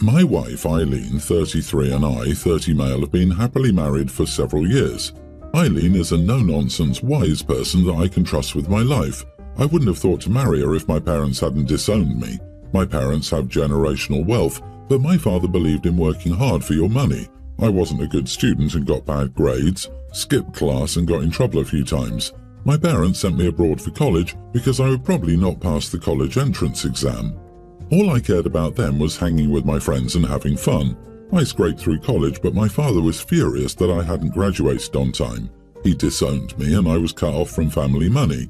My wife, Eileen, 33, and I, 30 male, have been happily married for several years. Eileen is a no-nonsense, wise person that I can trust with my life. I wouldn't have thought to marry her if my parents hadn't disowned me. My parents have generational wealth, but my father believed in working hard for your money. I wasn't a good student and got bad grades, skipped class and got in trouble a few times. My parents sent me abroad for college because I would probably not pass the college entrance exam. All I cared about then was hanging with my friends and having fun. I scraped through college, but my father was furious that I hadn't graduated on time. He disowned me and I was cut off from family money.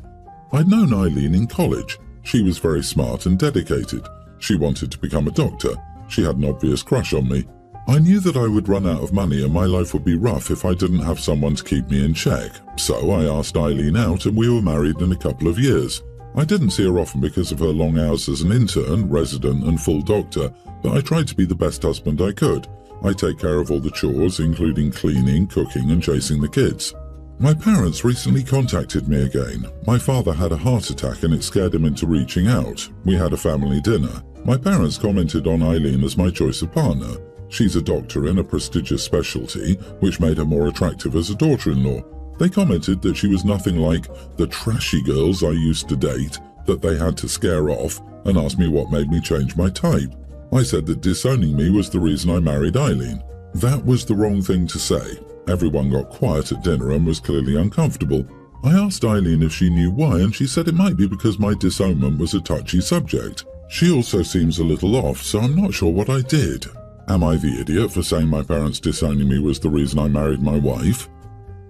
I'd known Eileen in college. She was very smart and dedicated. She wanted to become a doctor. She had an obvious crush on me. I knew that I would run out of money and my life would be rough if I didn't have someone to keep me in check. So I asked Eileen out and we were married in a couple of years. I didn't see her often because of her long hours as an intern, resident and full doctor, but I tried to be the best husband I could. I take care of all the chores, including cleaning, cooking and chasing the kids. My parents recently contacted me again. My father had a heart attack and it scared him into reaching out. We had a family dinner. My parents commented on Eileen as my choice of partner. She's a doctor in a prestigious specialty, which made her more attractive as a daughter-in-law. They commented that she was nothing like the trashy girls I used to date, that they had to scare off, and asked me what made me change my type. I said that disowning me was the reason I married Eileen. That was the wrong thing to say. Everyone got quiet at dinner and was clearly uncomfortable. I asked Eileen if she knew why, and she said it might be because my disownment was a touchy subject. She also seems a little off, so I'm not sure what I did. Am I the idiot for saying my parents disowning me was the reason I married my wife?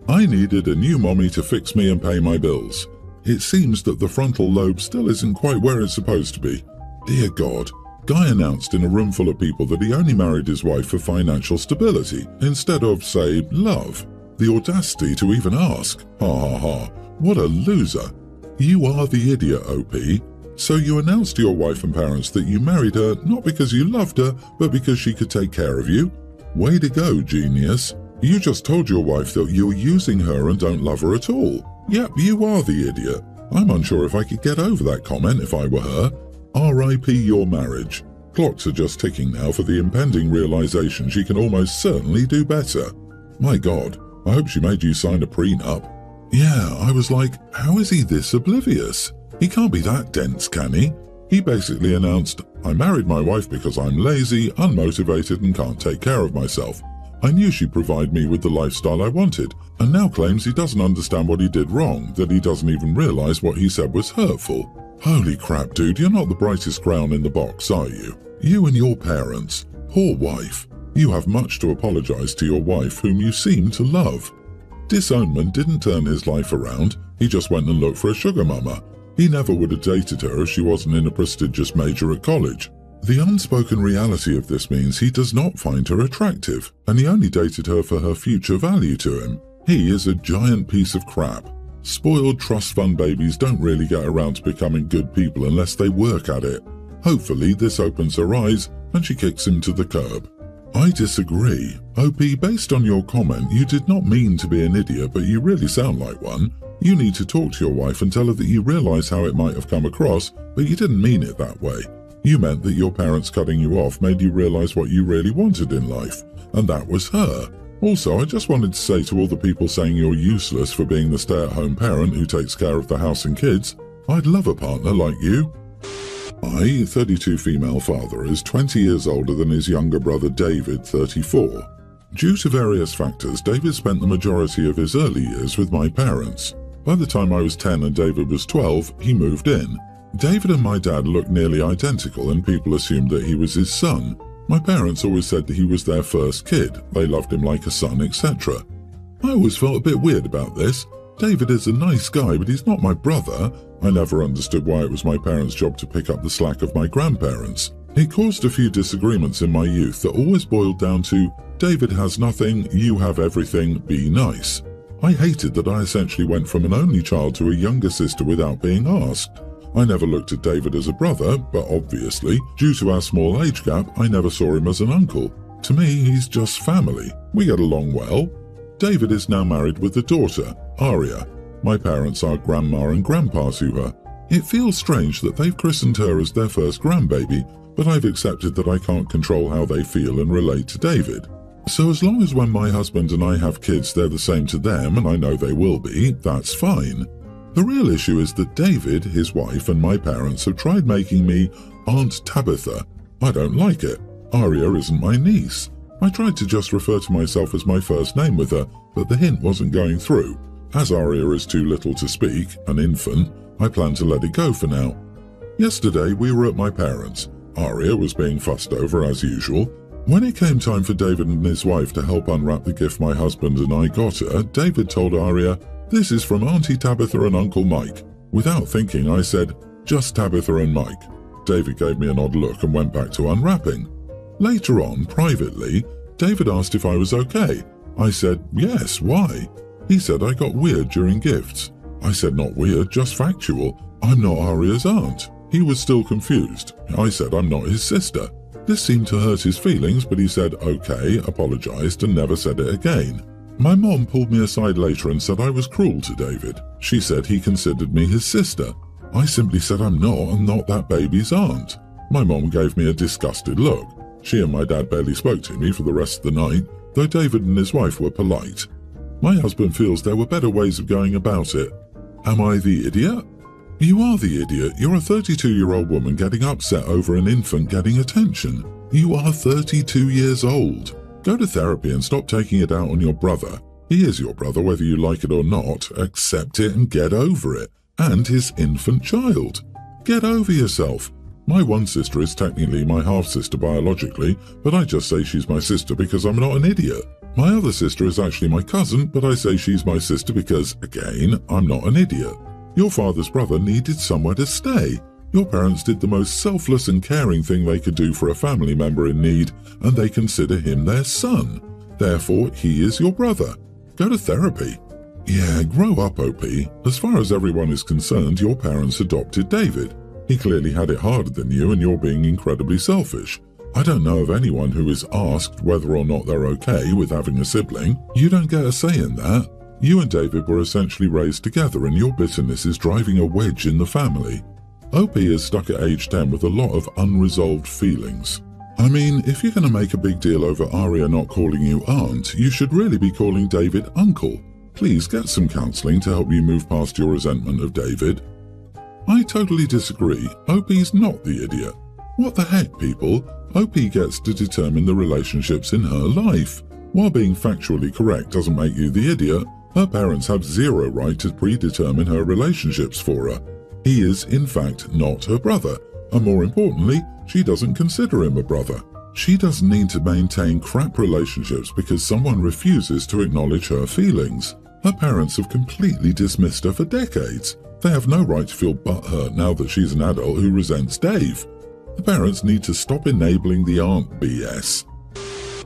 I needed a new mommy to fix me and pay my bills. It seems that the frontal lobe still isn't quite where it's supposed to be. Dear God. Guy announced in a room full of people that he only married his wife for financial stability, instead of, say, love. The audacity to even ask. Ha ha ha. What a loser. You are the idiot, OP. So you announced to your wife and parents that you married her not because you loved her, but because she could take care of you? Way to go, genius. You just told your wife that you're using her and don't love her at all. Yep, you are the idiot. I'm unsure if I could get over that comment if I were her. R.I.P. your marriage. Clocks are just ticking now for the impending realization she can almost certainly do better. My God, I hope she made you sign a prenup. Yeah, I was like, how is he this oblivious? He can't be that dense, can he? He basically announced, I married my wife because I'm lazy, unmotivated and can't take care of myself. I knew she'd provide me with the lifestyle I wanted, and now claims he doesn't understand what he did wrong, that he doesn't even realize what he said was hurtful. Holy crap, dude, you're not the brightest crown in the box, are you? You and your parents. Poor wife. You have much to apologize to your wife, whom you seem to love. Disownment didn't turn his life around. He just went and looked for a sugar mama. He never would have dated her if she wasn't in a prestigious major at college. The unspoken reality of this means he does not find her attractive, and he only dated her for her future value to him. He is a giant piece of crap. Spoiled trust fund babies don't really get around to becoming good people unless they work at it. Hopefully this opens her eyes and she kicks him to the curb. I disagree. OP, based on your comment, you did not mean to be an idiot, but you really sound like one. You need to talk to your wife and tell her that you realize how it might have come across, but you didn't mean it that way. You meant that your parents cutting you off made you realize what you really wanted in life, and that was her. Also, I just wanted to say to all the people saying you're useless for being the stay-at-home parent who takes care of the house and kids, I'd love a partner like you. I, 32 female father, is 20 years older than his younger brother David, 34. Due to various factors, David spent the majority of his early years with my parents. By the time I was 10 and David was 12, he moved in. David and my dad looked nearly identical and people assumed that he was his son. My parents always said that he was their first kid. They loved him like a son, etc. I always felt a bit weird about this. David is a nice guy, but he's not my brother. I never understood why it was my parents' job to pick up the slack of my grandparents. It caused a few disagreements in my youth that always boiled down to, David has nothing, you have everything, be nice. I hated that I essentially went from an only child to a younger sister without being asked. I never looked at David as a brother, but obviously, due to our small age gap, I never saw him as an uncle. To me, he's just family. We get along well. David is now married with a daughter, Aria. My parents are grandma and grandpa to her. It feels strange that they've christened her as their first grandbaby, but I've accepted that I can't control how they feel and relate to David. So as long as when my husband and I have kids they're the same to them, and I know they will be, that's fine. The real issue is that David, his wife, and my parents have tried making me Aunt Tabitha. I don't like it. Aria isn't my niece. I tried to just refer to myself as my first name with her, but the hint wasn't going through. As Aria is too little to speak, an infant, I plan to let it go for now. Yesterday we were at my parents'. Aria was being fussed over as usual. When it came time for David and his wife to help unwrap the gift my husband and I got her, David told Aria, "This is from Auntie Tabitha and Uncle Mike." Without thinking, I said, "Just Tabitha and Mike." David gave me an odd look and went back to unwrapping. Later on, privately, David asked if I was okay. I said, "Yes, why?" He said I got weird during gifts. I said, "Not weird, just factual. I'm not Aria's aunt." He was still confused. I said I'm not his sister. This seemed to hurt his feelings, but he said okay, apologized, and never said it again. My mom pulled me aside later and said I was cruel to David. She said he considered me his sister. I simply said I'm not that baby's aunt. My mom gave me a disgusted look. She and my dad barely spoke to me for the rest of the night, though David and his wife were polite. My husband feels there were better ways of going about it. Am I the idiot? You are the idiot. You're a 32-year-old woman getting upset over an infant getting attention. You are 32 years old. Go to therapy and stop taking it out on your brother. He is your brother whether you like it or not. Accept it and get over it. And his infant child. Get over yourself. My one sister is technically my half-sister biologically, but I just say she's my sister because I'm not an idiot. My other sister is actually my cousin, but I say she's my sister because, again, I'm not an idiot. Your father's brother needed somewhere to stay. Your parents did the most selfless and caring thing they could do for a family member in need, and they consider him their son. Therefore, he is your brother. Go to therapy. Yeah, grow up, OP. As far as everyone is concerned, your parents adopted David. He clearly had it harder than you, and you're being incredibly selfish. I don't know of anyone who is asked whether or not they're okay with having a sibling. You don't get a say in that. You and David were essentially raised together, and your bitterness is driving a wedge in the family. OP is stuck at age 10 with a lot of unresolved feelings. I mean, if you're going to make a big deal over Aria not calling you aunt, you should really be calling David uncle. Please get some counselling to help you move past your resentment of David. I totally disagree. OP's not the idiot. What the heck, people? OP gets to determine the relationships in her life. While being factually correct doesn't make you the idiot, her parents have zero right to predetermine her relationships for her. He is, in fact, not her brother, and more importantly, she doesn't consider him a brother. She doesn't need to maintain crap relationships because someone refuses to acknowledge her feelings. Her parents have completely dismissed her for decades. They have no right to feel butthurt now that she's an adult who resents Dave. The parents need to stop enabling the aunt BS.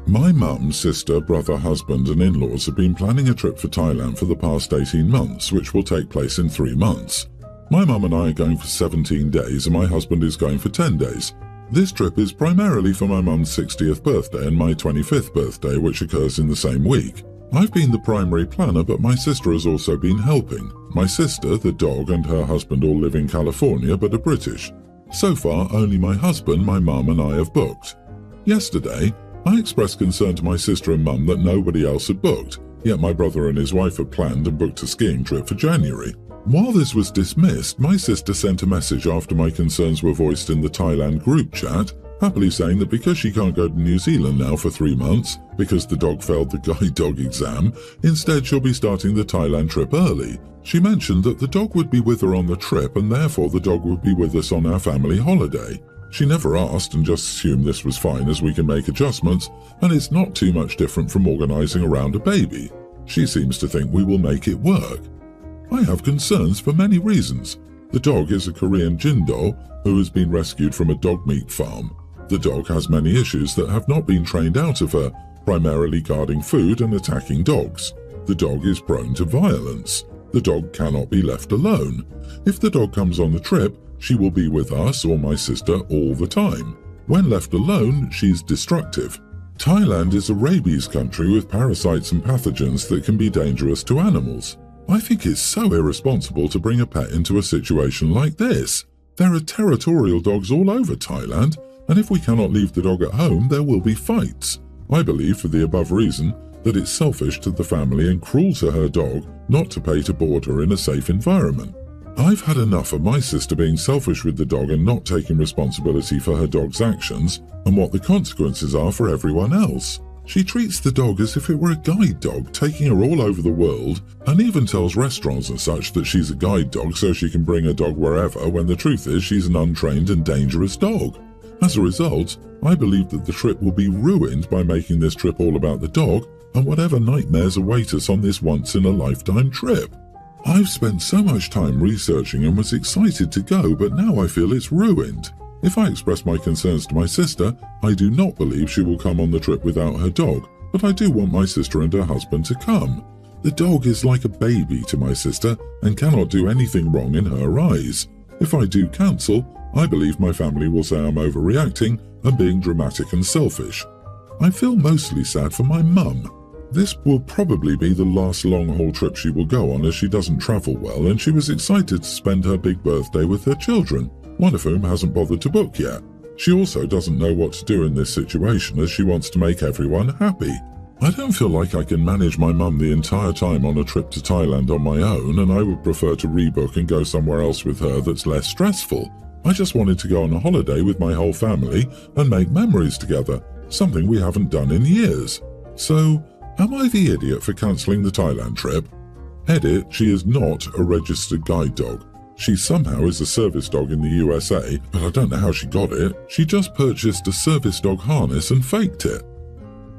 My mum, sister, brother, husband and in-laws have been planning a trip for Thailand for the past 18 months, which will take place in 3 months. My mum and I are going for 17 days and my husband is going for 10 days. This trip is primarily for my mum's 60th birthday and my 25th birthday, which occurs in the same week. I've been the primary planner, but my sister has also been helping. My sister, the dog, and her husband all live in California but are British. So far, only my husband, my mum and I have booked. Yesterday, I expressed concern to my sister and mum that nobody else had booked, yet my brother and his wife had planned and booked a skiing trip for January. While this was dismissed, my sister sent a message after my concerns were voiced in the Thailand group chat, happily saying that because she can't go to New Zealand now for 3 months, because the dog failed the guide dog exam, instead she'll be starting the Thailand trip early. She mentioned that the dog would be with her on the trip and therefore the dog would be with us on our family holiday. She never asked and just assumed this was fine as we can make adjustments, and it's not too much different from organising around a baby. She seems to think we will make it work. I have concerns for many reasons. The dog is a Korean Jindo who has been rescued from a dog meat farm. The dog has many issues that have not been trained out of her, primarily guarding food and attacking dogs. The dog is prone to violence. The dog cannot be left alone. If the dog comes on the trip, she will be with us or my sister all the time. When left alone, she's destructive. Thailand is a rabies country with parasites and pathogens that can be dangerous to animals. I think it's so irresponsible to bring a pet into a situation like this. There are territorial dogs all over Thailand, and if we cannot leave the dog at home, there will be fights. I believe, for the above reason, that it's selfish to the family and cruel to her dog not to pay to board her in a safe environment. I've had enough of my sister being selfish with the dog and not taking responsibility for her dog's actions and what the consequences are for everyone else. She treats the dog as if it were a guide dog, taking her all over the world, and even tells restaurants and such that she's a guide dog so she can bring her dog wherever, when the truth is she's an untrained and dangerous dog. As a result, I believe that the trip will be ruined by making this trip all about the dog and whatever nightmares await us on this once-in-a-lifetime trip. I've spent so much time researching and was excited to go, but now I feel it's ruined. If I express my concerns to my sister, I do not believe she will come on the trip without her dog, but I do want my sister and her husband to come. The dog is like a baby to my sister and cannot do anything wrong in her eyes. If I do cancel, I believe my family will say I'm overreacting and being dramatic and selfish. I feel mostly sad for my mum. This will probably be the last long-haul trip she will go on, as she doesn't travel well, and she was excited to spend her big birthday with her children, one of whom hasn't bothered to book yet. She also doesn't know what to do in this situation, as she wants to make everyone happy. I don't feel like I can manage my mum the entire time on a trip to Thailand on my own, and I would prefer to rebook and go somewhere else with her that's less stressful. I just wanted to go on a holiday with my whole family and make memories together, something we haven't done in years. So, am I the idiot for cancelling the Thailand trip? Edit, she is not a registered guide dog. She somehow is a service dog in the USA, but I don't know how she got it. She just purchased a service dog harness and faked it.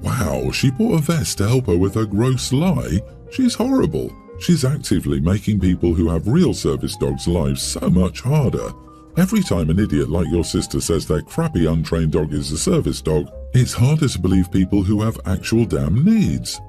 Wow, she bought a vest to help her with her gross lie? She's horrible. She's actively making people who have real service dogs' lives so much harder. Every time an idiot like your sister says their crappy untrained dog is a service dog, it's harder to believe people who have actual damn needs.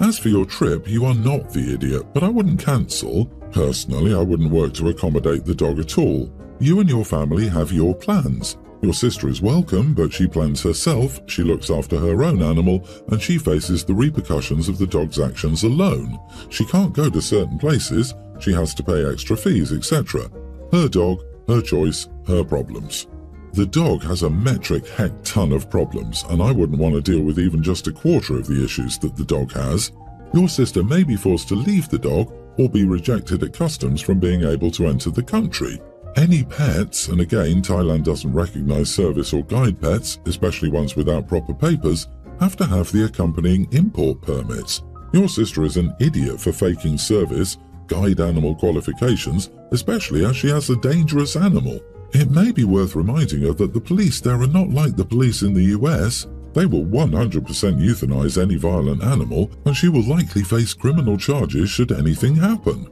As for your trip, you are not the idiot, but I wouldn't cancel. Personally, I wouldn't work to accommodate the dog at all. You and your family have your plans. Your sister is welcome, but she plans herself, she looks after her own animal, and she faces the repercussions of the dog's actions alone. She can't go to certain places, she has to pay extra fees, etc. Her dog, her choice, her problems. The dog has a metric heck ton of problems, and I wouldn't want to deal with even just a quarter of the issues that the dog has. Your sister may be forced to leave the dog or be rejected at customs from being able to enter the country. Any pets, and again Thailand doesn't recognize service or guide pets, especially ones without proper papers, have to have the accompanying import permits. Your sister is an idiot for faking service, guide animal qualifications, especially as she has a dangerous animal. It may be worth reminding her that the police there are not like the police in the US. They will 100% euthanize any violent animal, and she will likely face criminal charges should anything happen.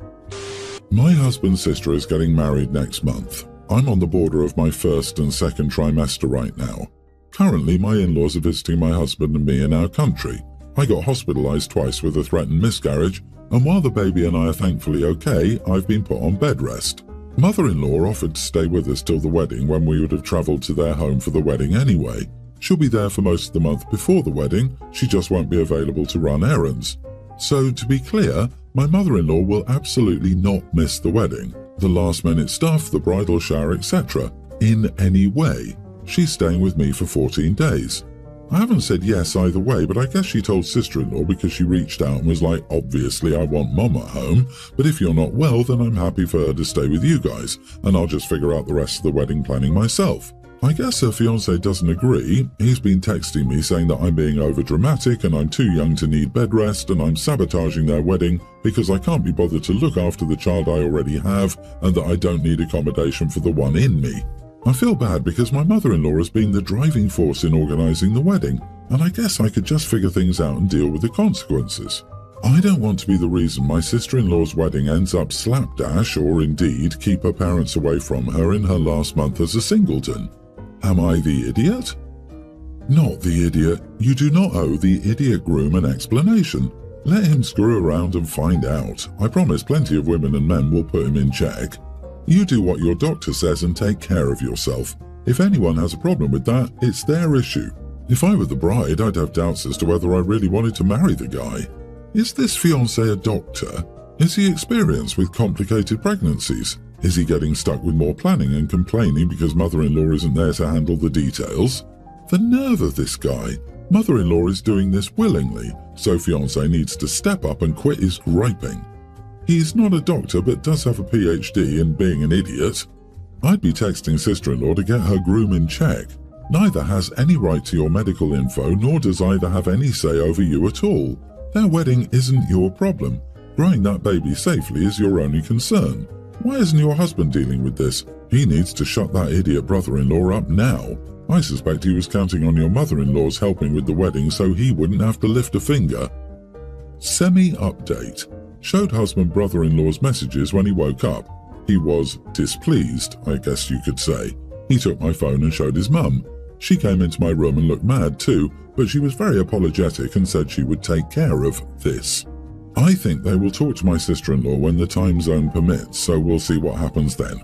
My husband's sister is getting married next month. I'm on the border of my first and second trimester right now. Currently, my in-laws are visiting my husband and me in our country. I got hospitalized twice with a threatened miscarriage, and while the baby and I are thankfully okay, I've been put on bed rest. Mother-in-law offered to stay with us till the wedding, when we would have travelled to their home for the wedding anyway. She'll be there for most of the month before the wedding, she just won't be available to run errands. So, to be clear, my mother-in-law will absolutely not miss the wedding, the last-minute stuff, the bridal shower, etc. in any way. She's staying with me for 14 days. I haven't said yes either way, but I guess she told sister-in-law because she reached out and was like, obviously I want mum at home, but if you're not well, then I'm happy for her to stay with you guys, and I'll just figure out the rest of the wedding planning myself. I guess her fiancé doesn't agree. He's been texting me saying that I'm being overdramatic and I'm too young to need bed rest and I'm sabotaging their wedding because I can't be bothered to look after the child I already have and that I don't need accommodation for the one in me. I feel bad because my mother-in-law has been the driving force in organising the wedding, and I guess I could just figure things out and deal with the consequences. I don't want to be the reason my sister-in-law's wedding ends up slapdash or indeed keep her parents away from her in her last month as a singleton. Am I the idiot? Not the idiot. You do not owe the idiot groom an explanation. Let him screw around and find out. I promise plenty of women and men will put him in check. You do what your doctor says and take care of yourself. If anyone has a problem with that, it's their issue. If I were the bride, I'd have doubts as to whether I really wanted to marry the guy. Is this fiancé a doctor? Is he experienced with complicated pregnancies? Is he getting stuck with more planning and complaining because mother-in-law isn't there to handle the details? The nerve of this guy. Mother-in-law is doing this willingly, so fiancé needs to step up and quit his griping. He's not a doctor but does have a PhD in being an idiot. I'd be texting sister-in-law to get her groom in check. Neither has any right to your medical info, nor does either have any say over you at all. Their wedding isn't your problem. Growing that baby safely is your only concern. Why isn't your husband dealing with this? He needs to shut that idiot brother-in-law up now. I suspect he was counting on your mother-in-law's helping with the wedding so he wouldn't have to lift a finger. Semi-update. Showed husband brother-in-law's messages when he woke up. He was displeased, I guess you could say. He took my phone and showed his mum. She came into my room and looked mad too, but she was very apologetic and said she would take care of this. I think they will talk to my sister-in-law when the time zone permits, so we'll see what happens then.